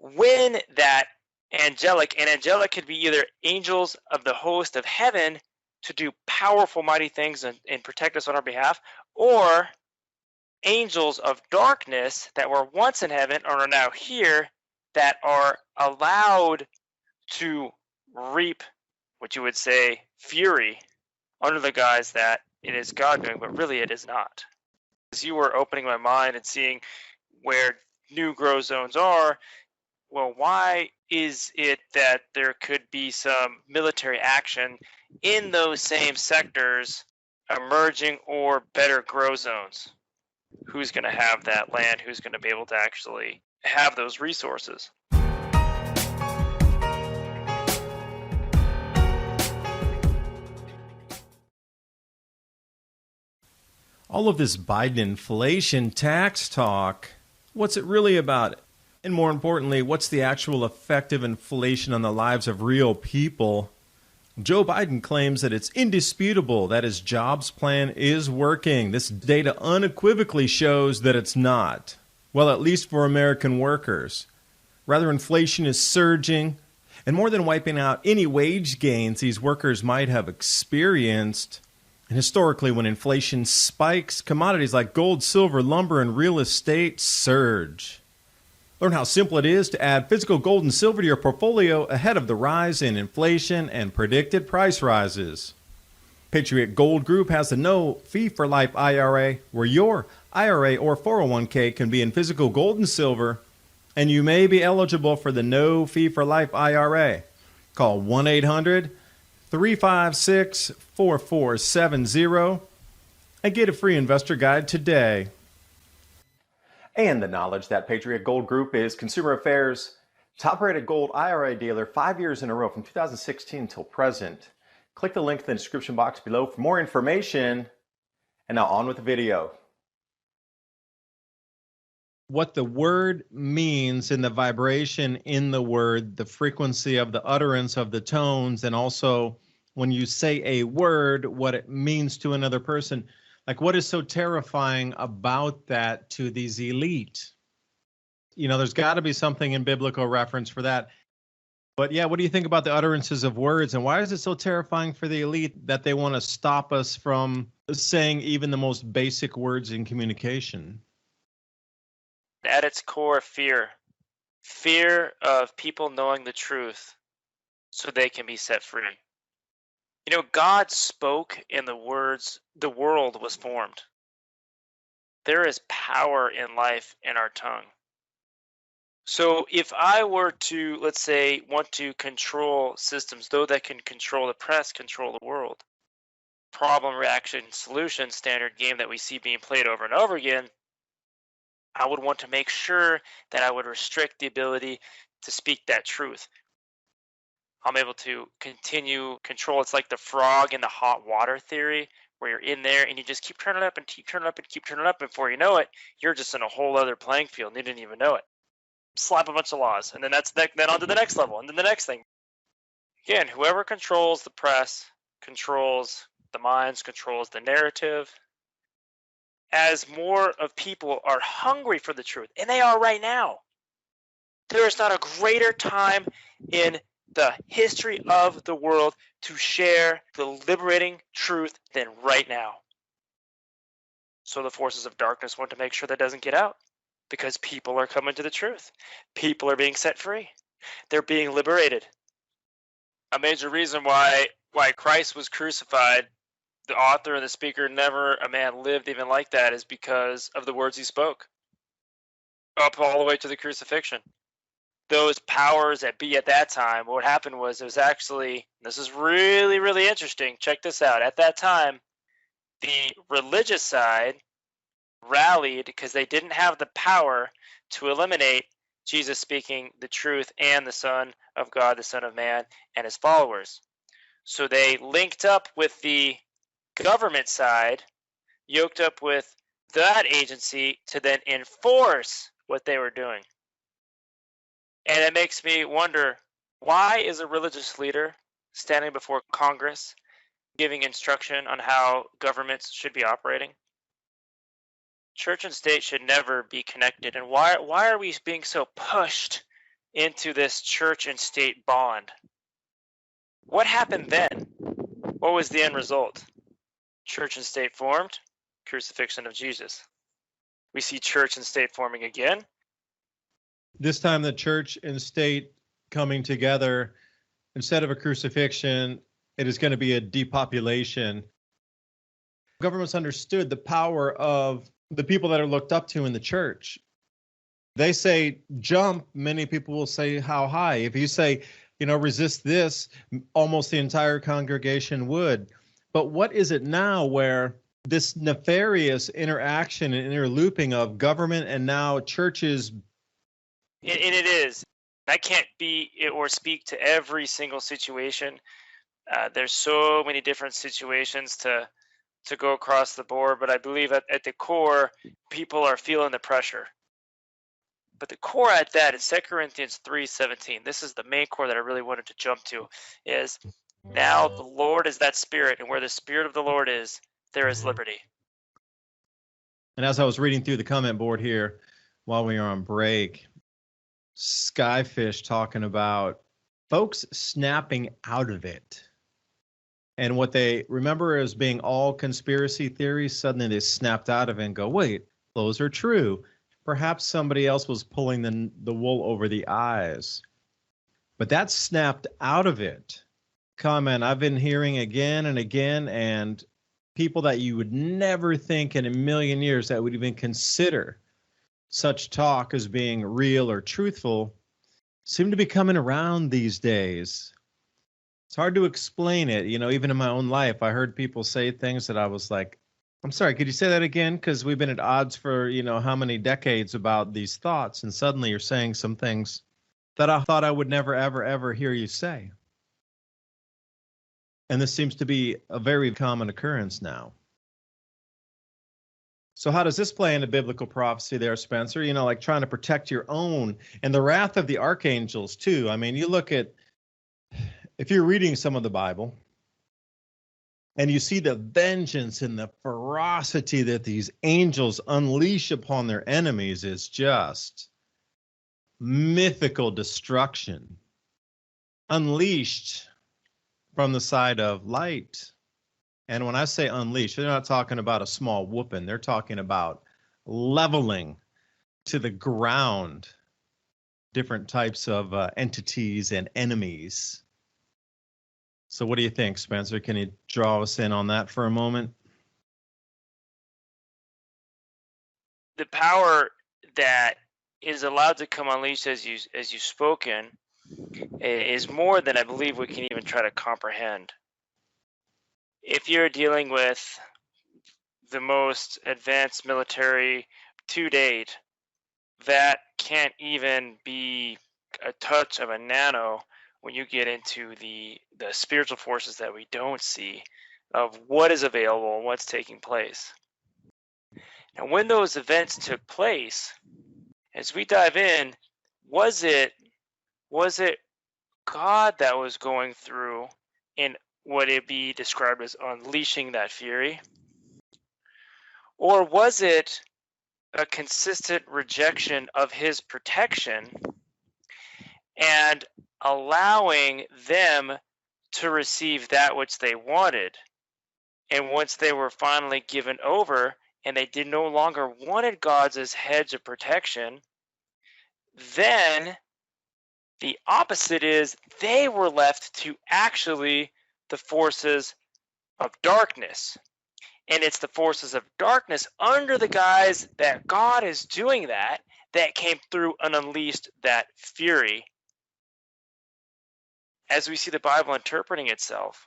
when that angelic, and angelic could be either angels of the host of heaven to do powerful, mighty things and protect us on our behalf, or angels of darkness that were once in heaven or are now here that are allowed to reap what you would say fury under the guise that it is God doing, but really it is not. As you were opening my mind and seeing where new grow zones are, well, why is it that there could be some military action in those same sectors emerging or better grow zones? Who's going to have that land? Who's going to be able to actually have those resources? All of this Biden inflation tax talk, what's it really about? And more importantly, what's the actual effect of inflation on the lives of real people? Joe Biden claims that it's indisputable that his jobs plan is working. This data unequivocally shows that it's not. Well, at least for American workers. Rather, inflation is surging, and more than wiping out any wage gains these workers might have experienced. And historically, when inflation spikes, commodities like gold, silver, lumber, and real estate surge. Learn how simple it is to add physical gold and silver to your portfolio ahead of the rise in inflation and predicted price rises. Patriot Gold Group has a no-fee-for-life IRA where your IRA or 401k can be in physical gold and silver, and you may be eligible for the no-fee-for-life IRA. Call 1-800-356-4470 and get a free investor guide today. And the knowledge that Patriot Gold Group is Consumer Affairs' top-rated gold IRA dealer 5 years in a row from 2016 until present. Click the link in the description box below for more information. And now on with the video. What the word means in the vibration in the word, the frequency of the utterance of the tones, and also when you say a word, what it means to another person. Like, what is so terrifying about that to these elite? You know, there's got to be something in biblical reference for that. But yeah, what do you think about the utterances of words, and why is it so terrifying for the elite that they want to stop us from saying even the most basic words in communication? At its core, fear. Fear of people knowing the truth so they can be set free. You know, God spoke in the words, the world was formed. There is power in life in our tongue. So if I were to, let's say, want to control systems, though that can control the press, control the world, problem, reaction, solution, standard game that we see being played over and over again, I would want to make sure that I would restrict the ability to speak that truth. I'm able to continue control. It's like the frog in the hot water theory, where you're in there and you just keep turning up and keep turning up and keep turning up. Before you know it, you're just in a whole other playing field and you didn't even know it. Slap a bunch of laws, and then then on to the next level, and then the next thing. Again, whoever controls the press, controls the minds, controls the narrative. As more of people are hungry for the truth, and they are right now, there is not a greater time in the history of the world to share the liberating truth than right now. So the forces of darkness want to make sure that doesn't get out, because people are coming to the truth. People are being set free. They're being liberated. A major reason why Christ was crucified, the author and the speaker, never a man lived even like that, is because of the words he spoke. Up all the way to the crucifixion. Those powers that be at that time, what happened was, it was actually, this is really, really interesting. Check this out. At that time, the religious side rallied because they didn't have the power to eliminate Jesus speaking the truth and the Son of God, the Son of Man, and his followers. So they linked up with the government side, yoked up with that agency to then enforce what they were doing. And it makes me wonder, why is a religious leader standing before Congress giving instruction on how governments should be operating? Church and state should never be connected. And why are we being so pushed into this church and state bond. What happened then? What was the end result? Church and state formed, crucifixion of Jesus. We see church and state forming again. This time the church and state coming together, instead of a crucifixion, it is going to be a depopulation. Governments understood the power of the people that are looked up to in the church. They say jump, many people will say how high. If you say, resist this, almost the entire congregation would. But what is it now where this nefarious interaction and interlooping of government and now churches? And it is. I can't be or speak to every single situation. There's so many different situations to go across the board, but I believe at the core, people are feeling the pressure. But the core at that is 2 Corinthians 3:17. This is the main core that I really wanted to jump to, is now the Lord is that Spirit, and where the Spirit of the Lord is, there is liberty. And as I was reading through the comment board here while we were on break, Skyfish talking about folks snapping out of it. And what they remember as being all conspiracy theories, suddenly they snapped out of it and go, wait, those are true. Perhaps somebody else was pulling the wool over the eyes. But that snapped out of it comment I've been hearing again and again, and people that you would never think in a million years that would even consider such talk as being real or truthful seem to be coming around these days. It's hard to explain it. Even in my own life, I heard people say things that I was like, I'm sorry, could you say that again? Because we've been at odds for, how many decades about these thoughts, and suddenly you're saying some things that I thought I would never, ever, ever hear you say. And this seems to be a very common occurrence now. So how does this play into biblical prophecy there, Spencer? Like trying to protect your own and the wrath of the archangels too. I mean, you look at, if you're reading some of the Bible and you see the vengeance and the ferocity that these angels unleash upon their enemies, is just mythical destruction unleashed from the side of light. And when I say unleashed, they're not talking about a small whooping. They're talking about leveling to the ground different types of entities and enemies. So what do you think, Spencer? Can you draw us in on that for a moment? The power that is allowed to come unleashed, as you've spoken, is more than I believe we can even try to comprehend. If you're dealing with the most advanced military to date, that can't even be a touch of a nano when you get into the spiritual forces that we don't see, of what is available and what's taking place. And when those events took place, as we dive in, was it God that was going through and would it be described as unleashing that fury? Or was it a consistent rejection of his protection and allowing them to receive that which they wanted? And once they were finally given over and they did no longer wanted God's as hedge of protection, then the opposite is they were left to actually the forces of darkness. And it's the forces of darkness under the guise that God is doing that came through and unleashed that fury. As we see the Bible interpreting itself,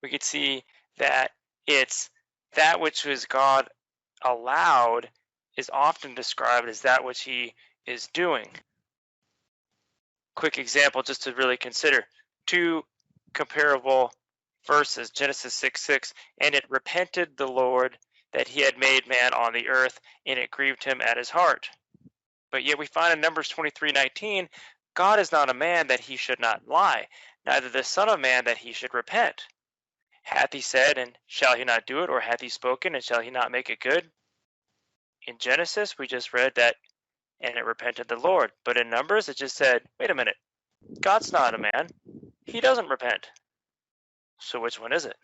we could see that it's that which was God allowed is often described as that which he is doing. Quick example just to really consider. Two comparable verses, Genesis 6:6, and it repented the Lord that he had made man on the earth, and it grieved him at his heart. But yet we find in Numbers 23:19, God is not a man that he should not lie, neither the son of man that he should repent. Hath he said, and shall he not do it? Or hath he spoken, and shall he not make it good? In Genesis, we just read that and it repented the Lord. But in Numbers, it just said, wait a minute, God's not a man. He doesn't repent. So which one is it?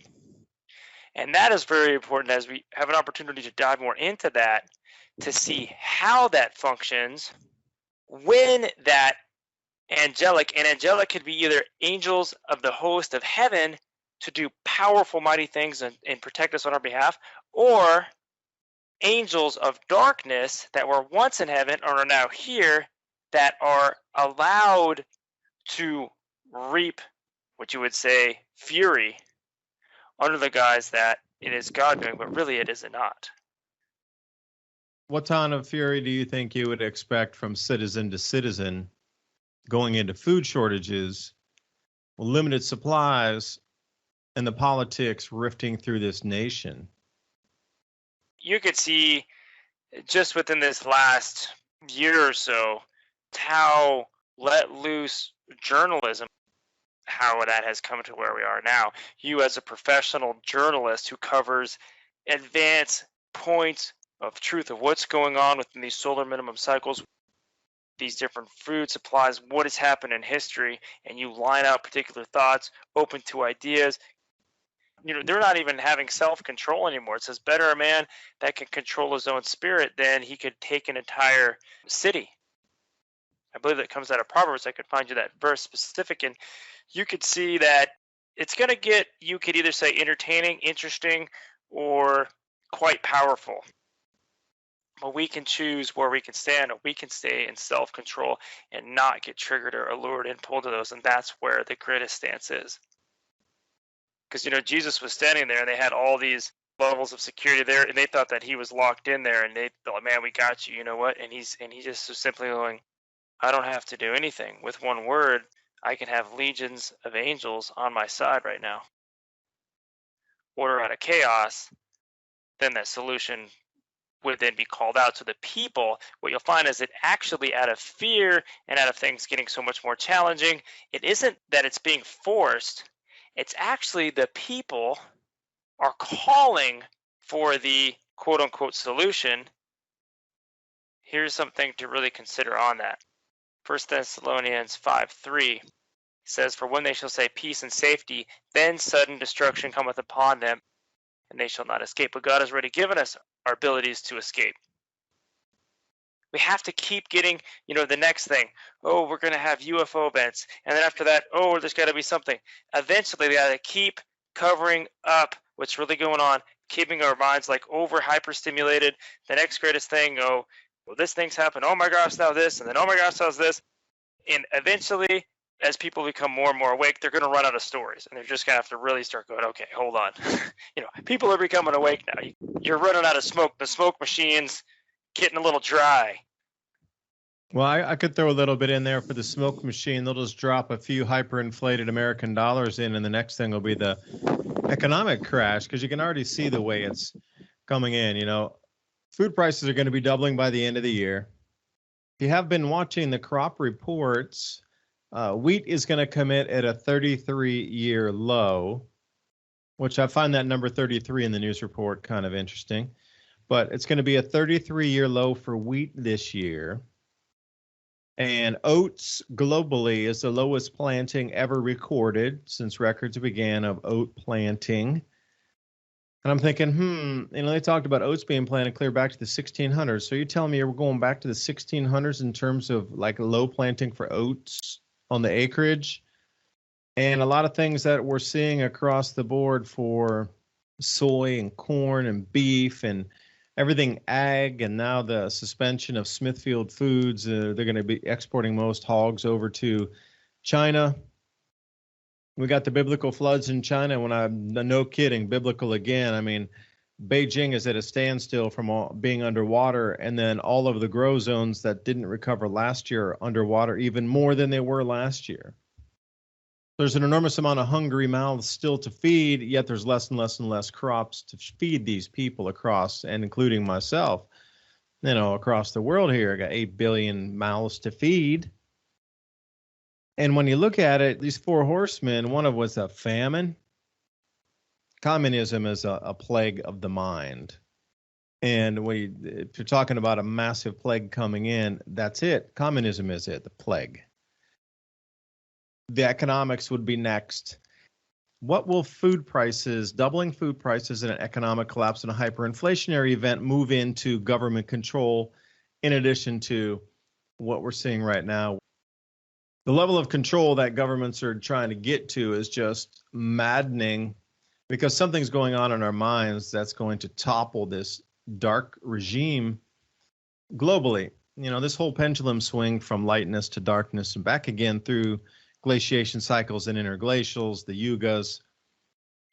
And that is very important as we have an opportunity to dive more into that, to see how that functions when that angelic, and angelic could be either angels of the host of heaven to do powerful, mighty things and protect us on our behalf, or angels of darkness that were once in heaven or are now here that are allowed to reap what you would say fury under the guise that it is God doing, but really it is not. What kind of fury do you think you would expect from citizen to citizen going into food shortages, limited supplies, and the politics rifting through this nation? You could see just within this last year or so how let loose journalism, how that has come to where we are now. You as a professional journalist who covers advanced points of truth of what's going on within these solar minimum cycles, these different food supplies, what has happened in history, and you line out particular thoughts, open to ideas. They're not even having self-control anymore. It says, better a man that can control his own spirit than he could take an entire city. I believe that comes out of Proverbs. I could find you that verse specific, and you could see that it's going to get, you could either say entertaining, interesting, or quite powerful. But we can choose where we can stand, or we can stay in self-control and not get triggered or allured and pulled to those, and that's where the greatest stance is. Because, Jesus was standing there, and they had all these levels of security there, and they thought that he was locked in there, and they thought, man, we got you, you know what? And he just was simply going, I don't have to do anything. With one word, I can have legions of angels on my side right now. Order out of chaos, then that solution would then be called out to the people. What you'll find is that actually out of fear and out of things getting so much more challenging, it isn't that it's being forced. It's actually the people are calling for the quote-unquote solution. Here's something to really consider on that. 1 Thessalonians 5:3 says, for when they shall say peace and safety, then sudden destruction cometh upon them, and they shall not escape. But God has already given us our abilities to escape. We have to keep getting, the next thing. Oh, we're going to have UFO events. And then after that, oh, there's got to be something. Eventually, we got to keep covering up what's really going on, keeping our minds like hyper-stimulated. The next greatest thing, oh, well, this thing's happened. Oh my gosh, now this. And then, oh my gosh, now this. And eventually, as people become more and more awake, they're going to run out of stories. And they're just going to have to really start going, okay, hold on. People are becoming awake now. You're running out of smoke. The smoke machine's getting a little dry. Well, I could throw a little bit in there for the smoke machine. They'll just drop a few hyperinflated American dollars in, and the next thing will be the economic crash, because you can already see the way it's coming in. Food prices are going to be doubling by the end of the year. If you have been watching the crop reports, wheat is going to commit at a 33-year low, which I find that number 33 in the news report kind of interesting. But it's going to be a 33-year low for wheat this year. And oats globally is the lowest planting ever recorded since records began of oat planting. And I'm thinking, they talked about oats being planted clear back to the 1600s. So you're telling me we're going back to the 1600s in terms of like low planting for oats on the acreage? And a lot of things that we're seeing across the board for soy and corn and beef and everything ag, and now the suspension of Smithfield Foods. They're going to be exporting most hogs over to China. We got the biblical floods in China. No kidding, biblical again. I mean, Beijing is at a standstill from being underwater, and then all of the grow zones that didn't recover last year are underwater even more than they were last year. There's an enormous amount of hungry mouths still to feed, yet there's less and less and less crops to feed these people across, and including myself, across the world here. I got 8 billion mouths to feed. And when you look at it, these four horsemen, one of was a famine. Communism is a plague of the mind. And if you're talking about a massive plague coming in, that's it. Communism is it, the plague. The economics would be next. What will food prices, doubling food prices in an economic collapse and a hyperinflationary event, move into government control in addition to what we're seeing right now? The level of control that governments are trying to get to is just maddening, because something's going on in our minds that's going to topple this dark regime globally. This whole pendulum swing from lightness to darkness and back again through glaciation cycles and interglacials, the yugas.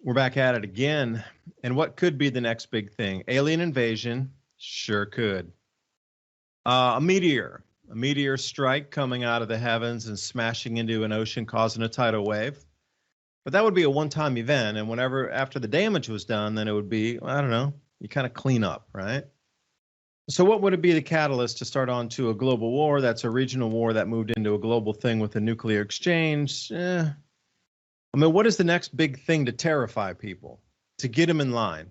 We're back at it again. And what could be the next big thing? Alien invasion? Sure could. A meteor strike coming out of the heavens and smashing into an ocean, causing a tidal wave. But that would be a one-time event. And whenever, after the damage was done, then it would be, I don't know, you kind of clean up, right? So what would it be the catalyst to start on to a global war? That's a regional war that moved into a global thing with a nuclear exchange. What is the next big thing to terrify people, to get them in line,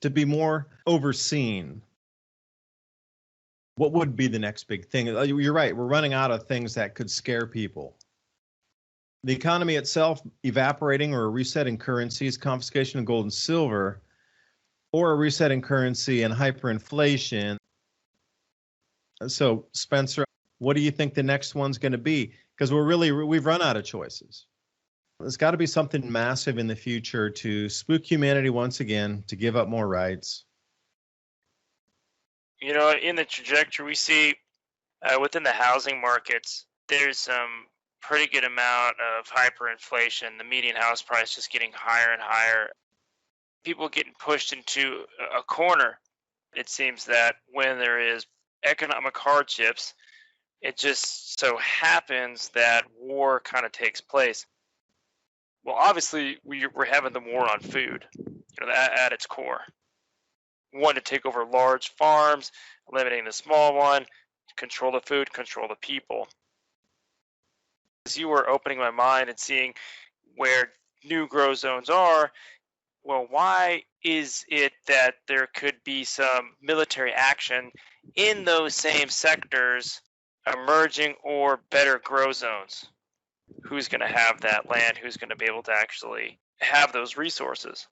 to be more overseen? What would be the next big thing? You're right. We're running out of things that could scare people. The economy itself evaporating, or a reset in currencies, confiscation of gold and silver, or a reset in currency and hyperinflation. So, Spencer, what do you think the next one's going to be? Because we've run out of choices. There's got to be something massive in the future to spook humanity once again, to give up more rights. In the trajectory we see within the housing markets, there's some pretty good amount of hyperinflation. The median house price just getting higher and higher. People getting pushed into a corner. It seems that when there is economic hardships, it just so happens that war kind of takes place. Well, obviously, we're having the war on food, at its core. One, to take over large farms, eliminating the small one, control the food, control the people. As you were opening my mind and seeing where new grow zones are, well, why is it that there could be some military action in those same sectors, emerging or better grow zones? Who's going to have that land? Who's going to be able to actually have those resources?